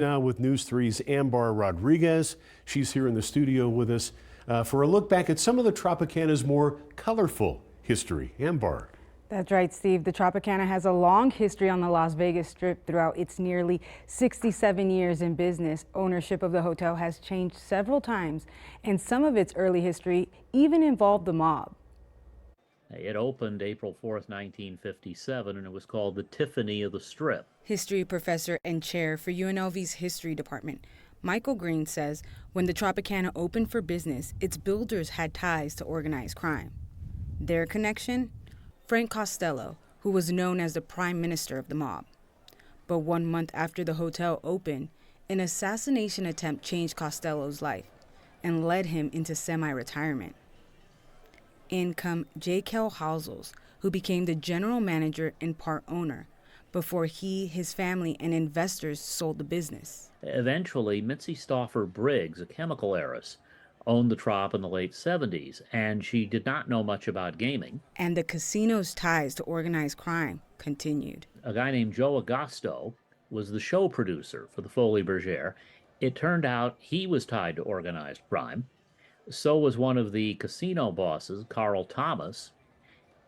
Now with News 3's Ambar Rodriguez. She's here in the studio with us for a look back at some of the Tropicana's more colorful history. Ambar. That's right, Steve. The Tropicana has a long history on the Las Vegas Strip throughout its nearly 67 years in business. Ownership of the hotel has changed several times, and some of its early history even involved the mob. It opened April 4th, 1957, and it was called the Tiffany of the Strip. History professor and chair for UNLV's history department, Michael Green, says when the Tropicana opened for business, its builders had ties to organized crime. Their connection? Frank Costello, who was known as the prime minister of the mob. But 1 month after the hotel opened, an assassination attempt changed Costello's life and led him into semi-retirement. In come J. Kell Halsels, who became the general manager and part owner before he, his family, and investors sold the business. Eventually, Mitzi Stauffer Briggs, a chemical heiress, owned the Trop in the late 70s, and she did not know much about gaming. And the casino's ties to organized crime continued. A guy named Joe Agosto was the show producer for the Folie Bergère. It turned out he was tied to organized crime. So was one of the casino bosses, Carl Thomas,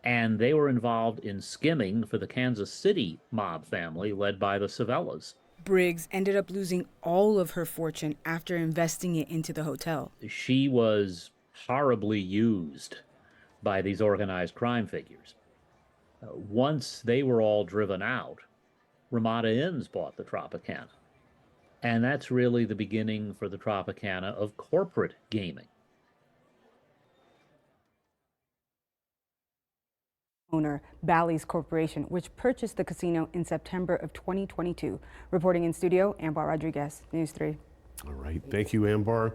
and they were involved in skimming for the Kansas City mob family led by the Savellas. Briggs ended up losing all of her fortune after investing it into the hotel. She was horribly used by these organized crime figures. Once they were all driven out, Ramada Inns bought the Tropicana. And that's really the beginning for the Tropicana of corporate gaming. Owner Bally's Corporation, which purchased the casino in September of 2022. Reporting in studio, Ambar Rodriguez, News 3. All right. Thank you, Ambar.